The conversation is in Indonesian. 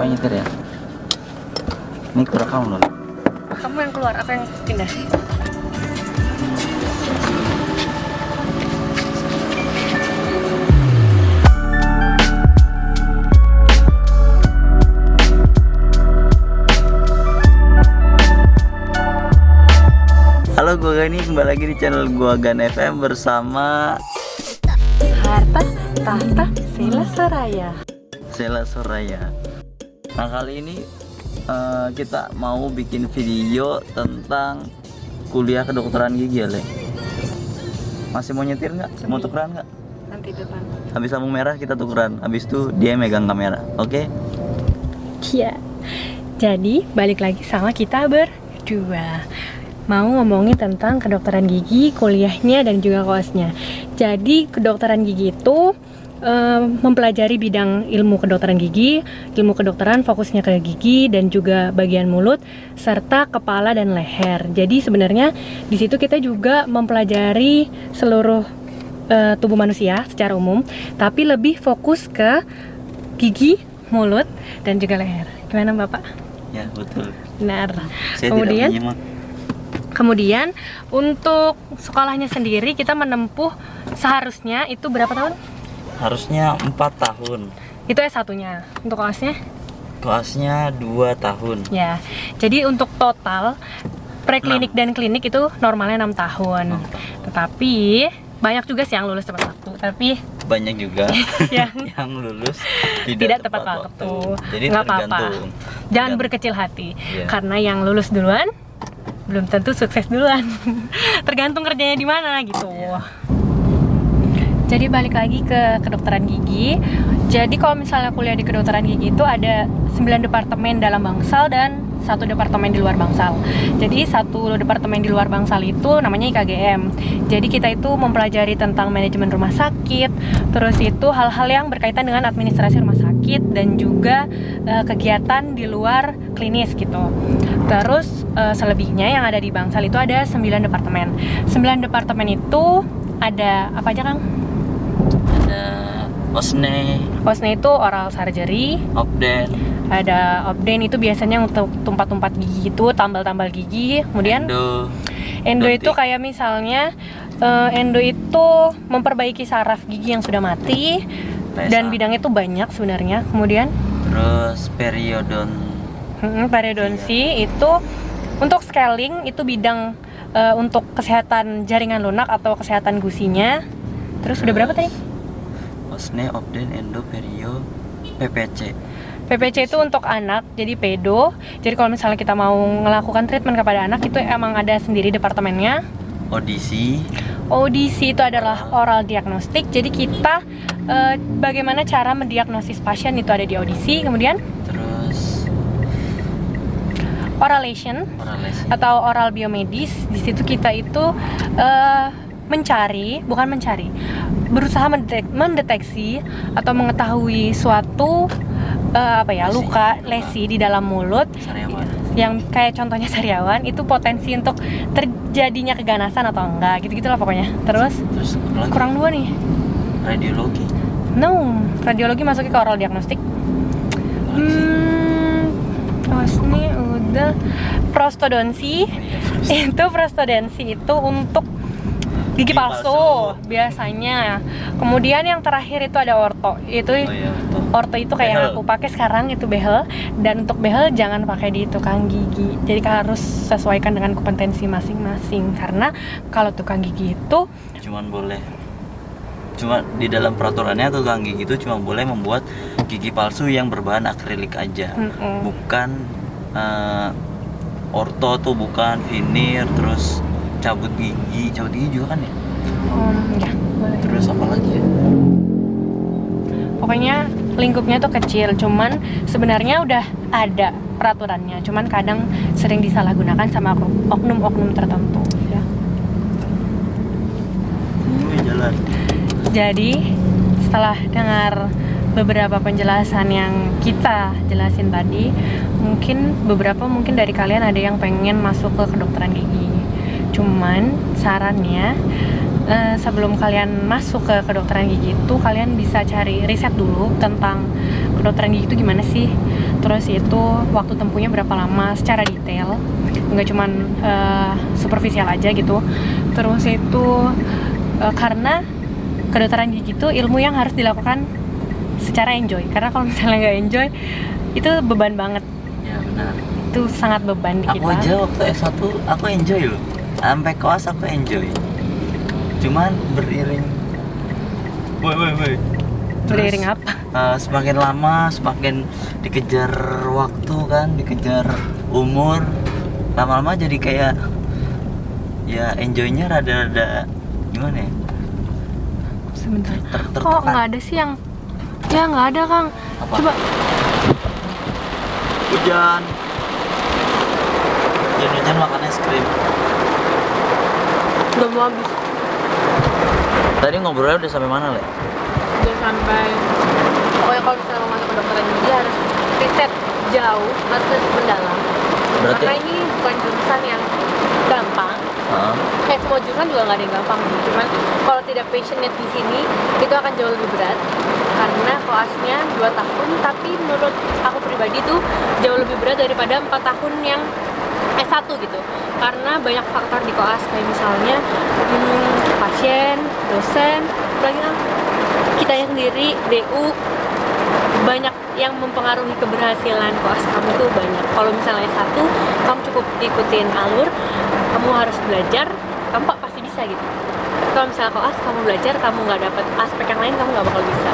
yang nyetir ya? Ini kerekam loh. Kamu yang keluar, aku yang pindah. Halo, gua Gani, kembali lagi di channel gua Gan FM bersama Harta Tahta Sela Soraya. Sela Soraya. Nah, kali ini kita mau bikin video tentang kuliah kedokteran gigi ya, Le. Masih mau nyetir nggak? Mau tukeran nggak? Nanti depan. Habis lampu merah kita tukeran. Habis itu dia megang kamera, oke? Iya. Jadi balik lagi sama kita berdua. Mau ngomongin tentang kedokteran gigi, kuliahnya dan juga koasnya. Jadi kedokteran gigi itu mempelajari bidang ilmu kedokteran gigi, ilmu kedokteran fokusnya ke gigi dan juga bagian mulut serta kepala dan leher. Jadi sebenarnya di situ kita juga mempelajari seluruh tubuh manusia secara umum, tapi lebih fokus ke gigi, mulut dan juga leher. Gimana Bapak? Ya, betul. Benar. Saya Kemudian tidak menyimak. Kemudian untuk sekolahnya sendiri kita menempuh seharusnya itu berapa tahun? Harusnya 4 tahun. Itu S1-nya. Untuk koasnya? Koasnya 2 tahun. Ya. Jadi untuk total preklinik dan klinik itu normalnya 6 tahun. Tetapi banyak juga sih yang lulus tepat waktu, tapi Banyak juga yang lulus tidak tepat waktu. Jadi nggak apa-apa. tergantung. Jangan berkecil hati. Iya. Karena yang lulus duluan belum tentu sukses duluan. Tergantung kerjanya di mana gitu. Iya. Jadi balik lagi ke kedokteran gigi. Jadi kalau misalnya kuliah di kedokteran gigi itu ada 9 departemen dalam bangsal dan 1 departemen di luar bangsal. Jadi 1 departemen di luar bangsal itu namanya IKGM. Jadi kita itu mempelajari tentang manajemen rumah sakit, terus itu hal-hal yang berkaitan dengan administrasi rumah sakit dan juga kegiatan di luar klinis gitu. Terus selebihnya yang ada di bangsal itu ada 9 departemen. 9 departemen itu ada apa aja, Kang? Ada osne, Osne itu oral surgery, obden, ada obden itu biasanya untuk tumpat-tumpat gigi gitu, tambal-tambal gigi. Kemudian endo itu kayak misalnya endo itu memperbaiki saraf gigi yang sudah mati dan bidangnya itu banyak sebenarnya. Kemudian terus periodonsi itu untuk scaling, itu bidang untuk kesehatan jaringan lunak atau kesehatan gusinya. Terus udah berapa tadi? osne, obden, endo, perio, PPC. PPC itu untuk anak, jadi pedo. Jadi kalau misalnya kita mau melakukan treatment kepada anak itu emang ada sendiri departemennya. Audisi. Audisi itu adalah oral diagnostik. Jadi kita bagaimana cara mendiagnosis pasien itu ada di audisi. Kemudian Terus oralation atau oral biomedis. Di situ kita itu berusaha mendeteksi atau mengetahui suatu luka, lesi di dalam mulut. Sariawan. Yang kayak contohnya sariawan itu potensi untuk terjadinya keganasan atau enggak, gitu-gitu lah pokoknya. Terus apalagi? kurang 2 nih. Radiologi. Radiologi masuknya ke oral diagnostik. Ini udah prostodonsi. Prostodonsi itu untuk gigi palsu biasanya. Kemudian yang terakhir itu ada orto. Orto itu kayak yang aku pakai sekarang itu behel. Dan untuk behel jangan pakai di tukang gigi. Jadi harus sesuaikan dengan kompetensi masing-masing. Karena kalau tukang gigi itu cuma di dalam peraturannya tukang gigi itu cuma boleh membuat gigi palsu yang berbahan akrilik aja. Bukan orto tuh bukan veneer, terus cabut gigi juga kan ya? Ya, boleh. Terus apa lagi ya? Pokoknya lingkupnya tuh kecil, cuman sebenarnya udah ada peraturannya, cuman kadang sering disalahgunakan sama oknum-oknum tertentu ya. Jalan. Jadi setelah dengar beberapa penjelasan yang kita jelasin tadi, mungkin dari kalian ada yang pengen masuk ke kedokteran gigi. Cuman sarannya sebelum kalian masuk ke kedokteran gigi itu kalian bisa cari riset dulu tentang kedokteran gigi itu gimana sih. terus itu waktu tempuhnya berapa lama secara detail, nggak cuman superficial aja gitu. Terus itu karena kedokteran gigi itu ilmu yang harus dilakukan secara enjoy, karena kalau misalnya nggak enjoy itu beban banget. Ya benar. Itu sangat beban di kita. Aku aja waktu S1 aku enjoy loh, sampai koas aku enjoy, cuman beriring Beriring apa? Semakin lama semakin dikejar waktu kan, dikejar umur, lama-lama jadi kayak ya enjoynya rada-rada gimana ya, Sebentar. Kok tertekan. nggak ada sih yang? Ya nggak ada, Kang. Apa? Coba. Hujan makan es krim. Udah mau habis. Tadi ngobrolnya udah sampai mana, Le? Udah sampai. Pokoknya kalau misalnya mau masuk kedokteran gigi harus riset jauh, harus riset mendalam. Berarti Karena ini bukan jurusan yang gampang. Semua jurusan juga nggak ada yang gampang sih. Cuman kalau tidak passionate di sini, itu akan jauh lebih berat. Karena koasnya 2 tahun, tapi menurut aku pribadi tuh jauh lebih berat daripada 4 tahun yang S1 gitu. Karena banyak faktor di koas, kayak misalnya pasien, dosen, lagi kan kitanya sendiri, DU, banyak yang mempengaruhi keberhasilan koas kamu tuh banyak. Kalau misalnya S1, kamu cukup ikutin alur, kamu harus belajar, kamu pasti bisa gitu. Kalau misalnya koas, kamu belajar, kamu nggak dapet aspek yang lain, kamu nggak bakal bisa.